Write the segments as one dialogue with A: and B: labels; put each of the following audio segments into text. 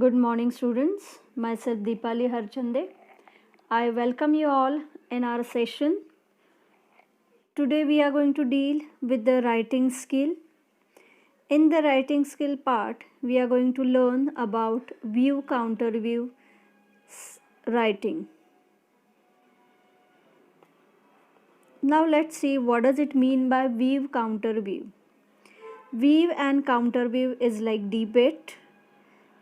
A: Good morning, students. Myself Deepali Harchande. I welcome you all in our session. Today we are going to deal with the writing skill. In the writing skill part, we are going to learn about view counter view writing. Now let's see what does it mean by view counter view. View and counter view is like debate.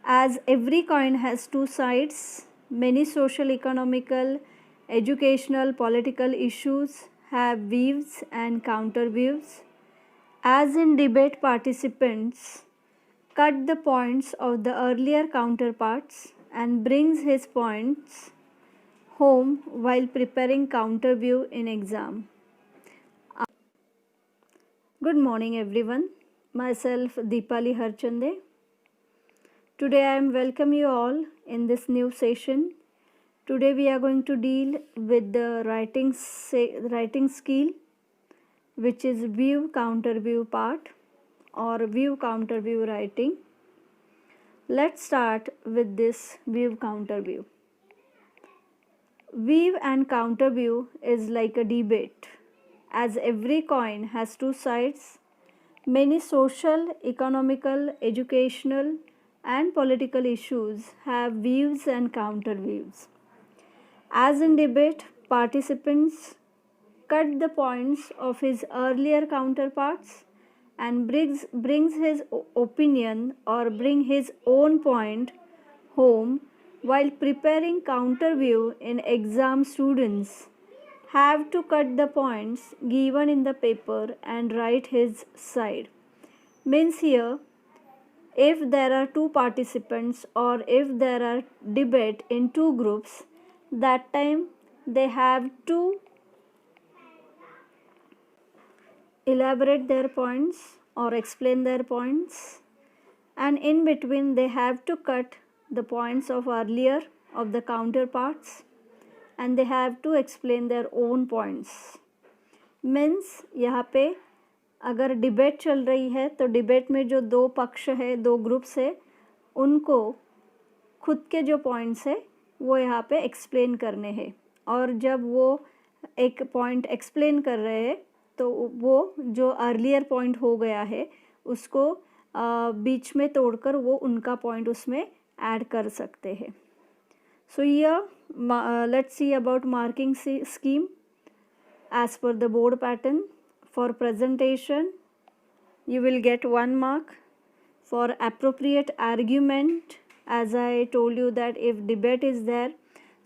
A: As every coin has two sides, many social, economical, educational, political issues have views and counter views. As in debate, participants cut the points of the earlier counterparts and brings his points home while preparing counter view in exam. Good morning everyone. Myself Deepali Harchande. Today I am welcome you all in this new session. Today we are going to deal with the writing skill, which is view counter view part or view counter view writing. Let's start with this view counter view. View and counter view is like a debate. As every coin has two sides, many social, economical, educational and political issues have views and counter views. As in debate, participants cut the points of his earlier counterparts and brings his opinion or bring his own point home while preparing counter view in exam. Students have to cut the points given in the paper and write his side. Means here, if there are two participants or if there are debate in two groups, that time they have to elaborate their points or explain their points, and in between they have to cut the points of earlier of the counterparts and they have to explain their own points. Means यहाँ पे अगर debate चल रही है तो debate में जो दो पक्ष है, दो ग्रुप्स है, उनको खुद के जो पॉइंट्स है वो यहाँ पे एक्सप्लेन करने हैं, और जब वो एक पॉइंट एक्सप्लेन कर रहे हैं तो वो जो अर्लियर पॉइंट हो गया है उसको बीच में तोड़कर वो उनका पॉइंट उसमें ऐड कर सकते हैं. So let's see about marking scheme as per the board pattern. For presentation you will get 1 mark. For appropriate argument, as I told you that if debate is there,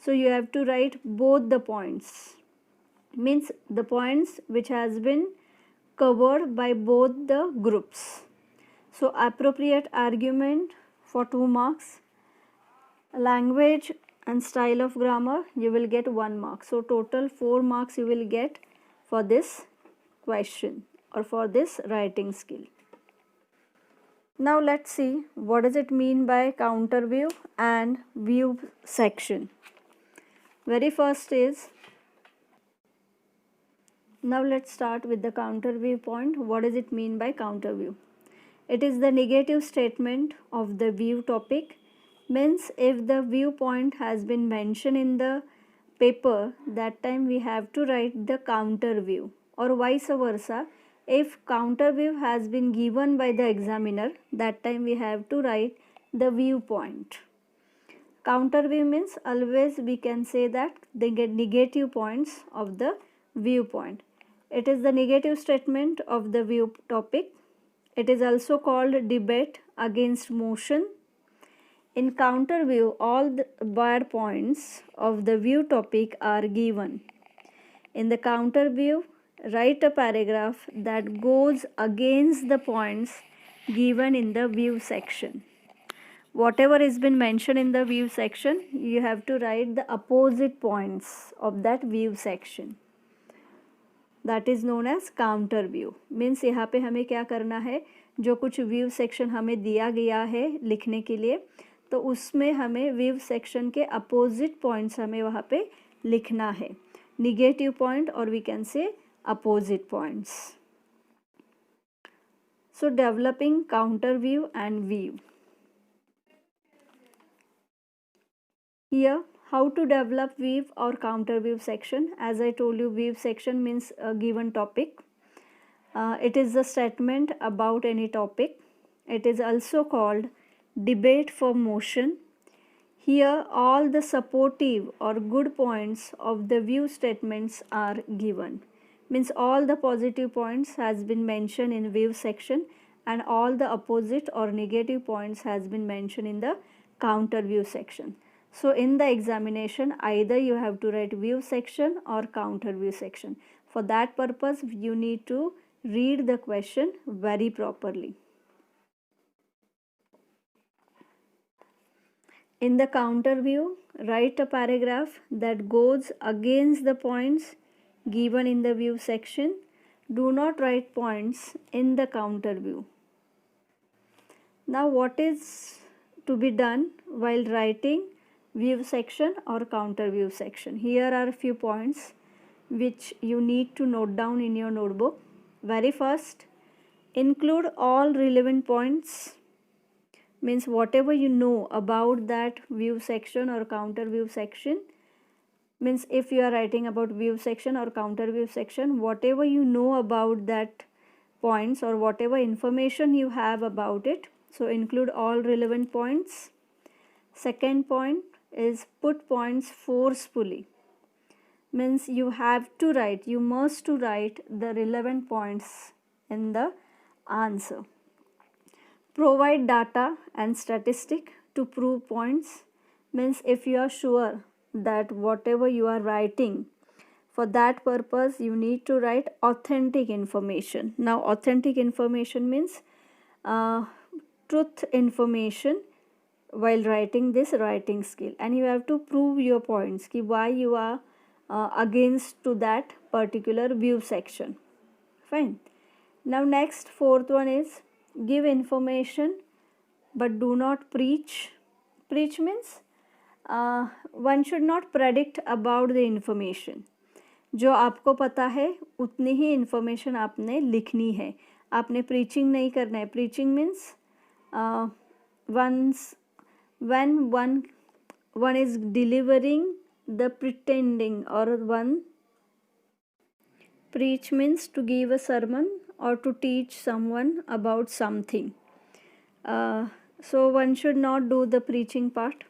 A: so you have to write both the points, means the points which has been covered by both the groups. So appropriate argument for 2 marks. Language and style of grammar you will get 1 mark. So total 4 marks you will get for this question or for this writing skill. Now let's see what does it mean by counter view and view section. Very first is, now let's start with the counter view point. What does it mean by counter view? It is the negative statement of the view topic. Means if the viewpoint has been mentioned in the paper, that time we have to write the counter view, or vice versa. If counter view has been given by the examiner, that time we have to write the viewpoint. Counter view means always we can say that they get negative points of the viewpoint. It is the negative statement of the view topic. It is also called debate against motion. In counter view, all the bad points of the view topic are given. In the counter view, write a paragraph that goes against the points given in the view section. Whatever has been mentioned in the view section, you have to write the opposite points of that view section. That is known as counter view. Means यहाँ पे हमें क्या करना है, जो कुछ view section हमें दिया गया है लिखने के लिए, तो उसमें हमें व्यू सेक्शन के अपोजिट पॉइंट्स हमें वहाँ पे लिखना है. नेगेटिव पॉइंट और we can say opposite points. So developing counter view and view. Here, how to develop weave or counter weave section. As I told you, weave section means a given topic. It is a statement about any topic. It is also called debate for motion. Here, all the supportive or good points of the view statements are given. Means all the positive points has been mentioned in view section, and all the opposite or negative points has been mentioned in the counter view section. So in the examination, either you have to write view section or counter view section. For that purpose, you need to read the question very properly. In the counter view, write a paragraph that goes against the points given in the view section. Do not write points in the counter view. Now, what is to be done while writing view section or counter view section? Here are a few points which you need to note down in your notebook. Very first, include all relevant points. Means whatever you know about that view section or counter view section. Means if you are writing about view section or counter view section, whatever you know about that points or whatever information you have about it, so include all relevant points. Second point is put points forcefully. Means you have to write, you must to write the relevant points in the answer. Provide data and statistic to prove points. Means if you are sure that whatever you are writing, for that purpose you need to write authentic information. Now authentic information means truth information while writing this writing skill, and you have to prove your points ki why you are against to that particular view section. Fine. Now next, fourth one is give information but do not preach. Preach means one should not predict about the information. जो आपको पता है उतनी ही information आपने लिखनी है, आपने preaching नहीं करना है. Preaching means when one is delivering the pretending, or one preach means to give a sermon or to teach someone about something. So one should not do the preaching part.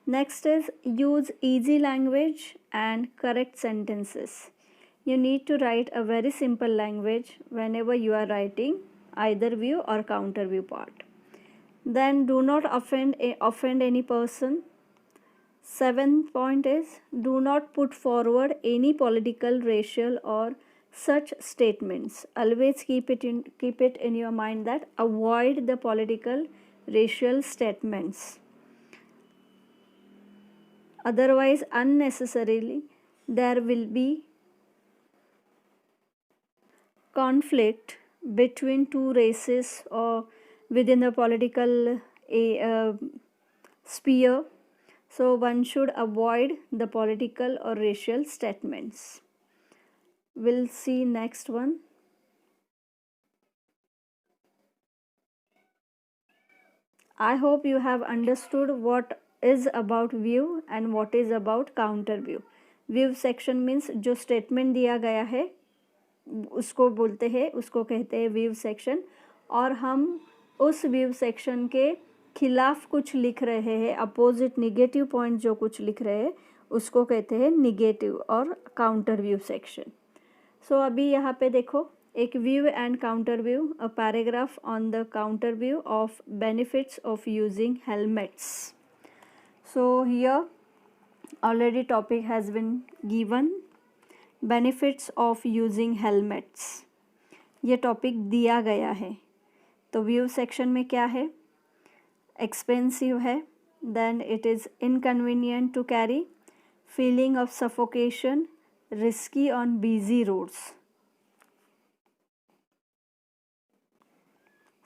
A: Next is use easy language and correct sentences. You need to write a very simple language whenever you are writing either view or counter view part. Then do not offend any person. Seventh point is do not put forward any political, racial or such statements. Always keep it in your mind that avoid the political, racial statements. Otherwise, unnecessarily, there will be conflict between two races or within the political sphere. So, one should avoid the political or racial statements. We'll see next one. I hope you have understood what is about view and what is about counter view. View section means जो statement दिया गया है उसको बोलते हैं, उसको कहते हैं view section, और हम उस view section के खिलाफ कुछ लिख रहे हैं, अपोजिट नेगेटिव पॉइंट जो कुछ लिख रहे हैं उसको कहते हैं नेगेटिव और काउंटर व्यू सेक्शन. सो अभी यहाँ पे देखो एक view and counter view, a paragraph on the counter view of benefits of using helmets. So here already topic has been given, benefits of using helmets. ये टॉपिक दिया गया है. तो व्यू सेक्शन में क्या है? एक्सपेंसिव है, then it is inconvenient to carry, feeling of suffocation, risky on busy roads.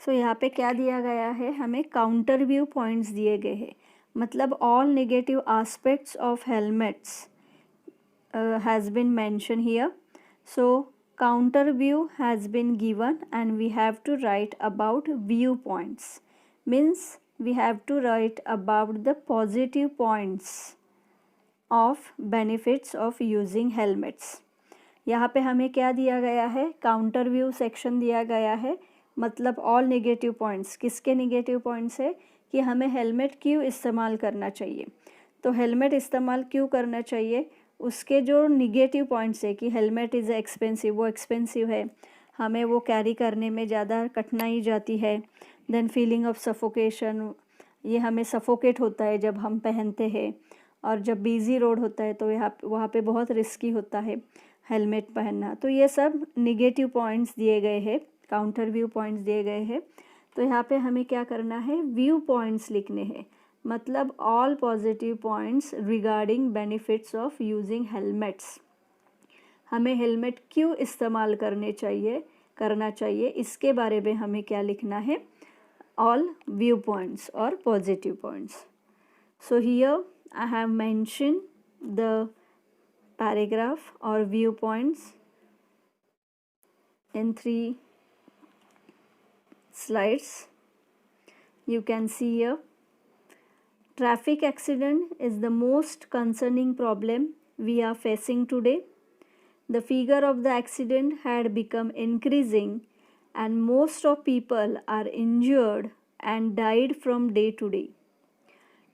A: So यहाँ पे क्या दिया गया है? हमें काउंटर व्यू पॉइंट्स दिए गए हैं. मतलब all negative aspects of helmets has been mention here. So counter view has been given and we have to write about view points. Means we have to write about the positive points of benefits of using helmets. यहाँ पे हमें क्या दिया गया है, counter view section दिया गया है, मतलब ऑल नेगेटिव पॉइंट्स. किसके नेगेटिव पॉइंट्स है कि हमें हेलमेट क्यों इस्तेमाल करना चाहिए. तो हेलमेट इस्तेमाल क्यों करना चाहिए, उसके जो निगेटिव पॉइंट्स है कि हेलमेट इज़ एक्सपेंसिव, वो एक्सपेंसिव है, हमें वो कैरी करने में ज़्यादा कठिनाई जाती है. देन फीलिंग ऑफ सफोकेशन, ये हमें सफोकेट होता है जब हम पहनते हैं, और जब बिजी रोड होता है तो वहाँ पे बहुत रिस्की होता है हेलमेट पहनना. तो ये सब निगेटिव पॉइंट्स दिए गए हैं, काउंटर व्यू पॉइंट्स दिए गए हैं. तो यहाँ पे हमें क्या करना है, व्यू पॉइंट्स लिखने हैं, मतलब all positive points regarding benefits of using helmets. हमें हेलमेट क्यों इस्तेमाल करना चाहिए इसके बारे में हमें क्या लिखना है, ऑल व्यू पॉइंट्स और positive points. So here I have mentioned the paragraph or viewpoints in 3 slides. You can see here, traffic accident is the most concerning problem we are facing today. The figure of the accident had become increasing and most of people are injured and died from day to day.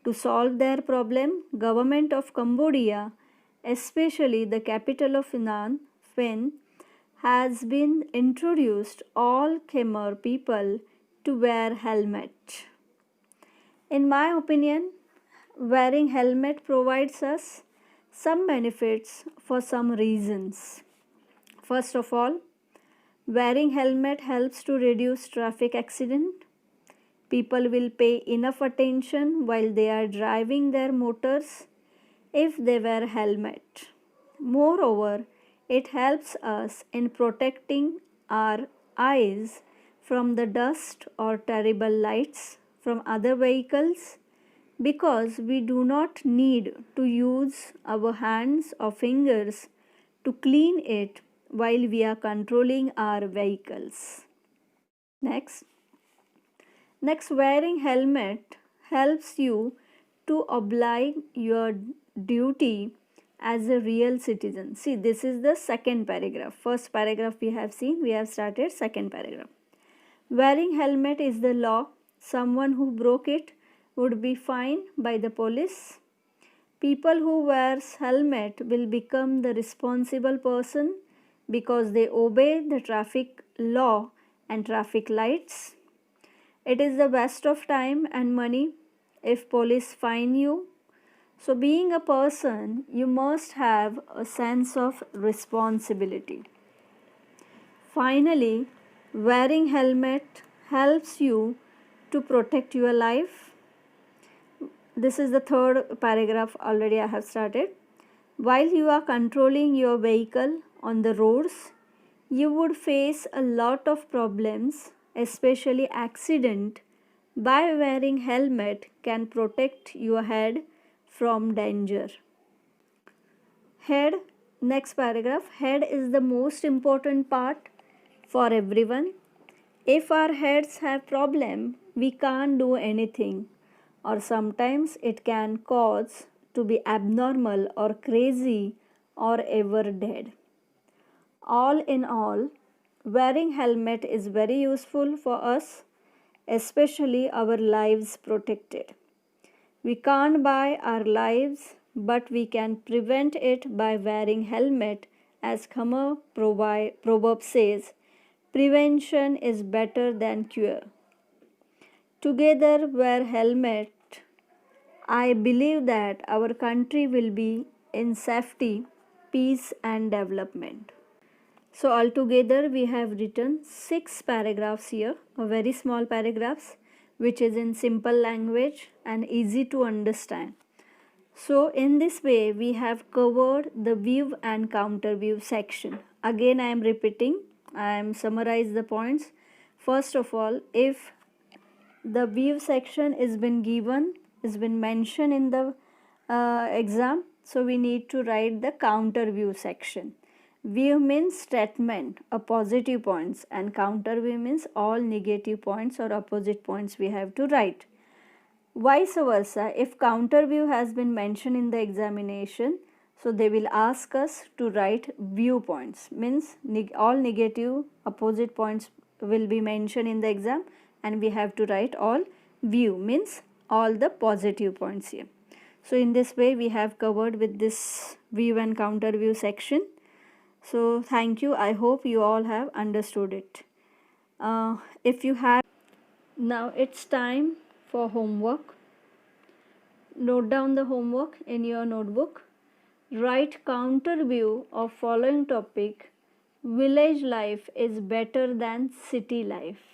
A: To solve their problem, government of Cambodia, especially the capital of Phnom Penh, has been introduced all Khmer people to wear helmet. In my opinion, wearing helmet provides us some benefits for some reasons. First of all, wearing helmet helps to reduce traffic accident. People will pay enough attention while they are driving their motors if they wear helmet. Moreover, it helps us in protecting our eyes from the dust or terrible lights from other vehicles, because we do not need to use our hands or fingers to clean it while we are controlling our vehicles. Next, wearing helmet helps you to oblige your duty as a real citizen. See, this is the second paragraph. First paragraph we have seen, we have started second paragraph. Wearing helmet is the law. Someone who broke it would be fined by the police. People who wears helmet will become the responsible person because they obey the traffic law and traffic lights. It is the waste of time and money if police fine you. So being a person, you must have a sense of responsibility. Finally, wearing helmet helps you to protect your life. This is the third paragraph already I have started. While you are controlling your vehicle on the roads, you would face a lot of problems, especially accident. By wearing helmet can protect your head from danger. Head, next paragraph, head is the most important part for everyone. If our heads have problem, we can't do anything, or sometimes it can cause to be abnormal or crazy or ever dead. All in all, wearing helmet is very useful for us, especially our lives protected. We can't buy our lives, but we can prevent it by wearing helmet, as Khmer proverb says, prevention is better than cure. Together wear helmet. I believe that our country will be in safety, peace and development. So altogether we have written 6 paragraphs here, very small paragraphs, which is in simple language and easy to understand. So in this way we have covered the view and counter view section. Again I am repeating, I am summarize the points. First of all, if the view section is been mentioned in the exam, so we need to write the counter view section. View means statement, a positive points, and counter view means all negative points or opposite points we have to write. Vice versa, if counter view has been mentioned in the examination, so they will ask us to write viewpoints, means all negative opposite points will be mentioned in the exam and we have to write all view, means all the positive points here. So in this way we have covered with this view and counter view section. So thank you. I hope you all have understood it. If you have, now it's time for homework. Note down the homework in your notebook. Write counter view of following topic: village life is better than city life.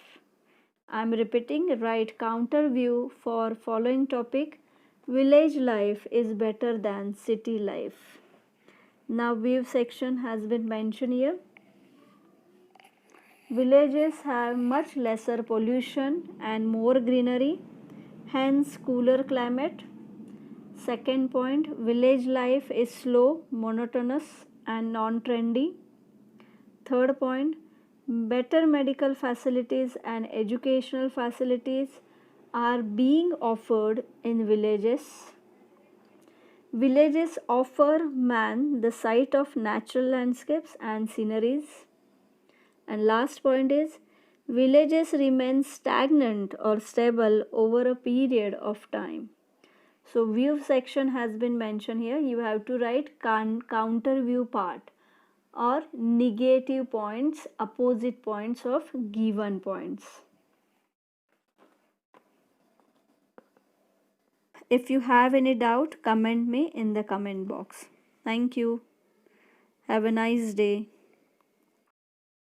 A: I am repeating, write counter view for following topic: village life is better than city life. Now view section has been mentioned here. Villages have much lesser pollution and more greenery, hence cooler climate. Second point, village life is slow, monotonous and non-trendy. Third point, better medical facilities and educational facilities are being offered in villages. Villages offer man the sight of natural landscapes and sceneries. And last point is, villages remain stagnant or stable over a period of time. So view section has been mentioned here. You have to write counter view part or negative points, opposite points of given points. If you have any doubt, comment me in the comment box. Thank you. Have a nice day.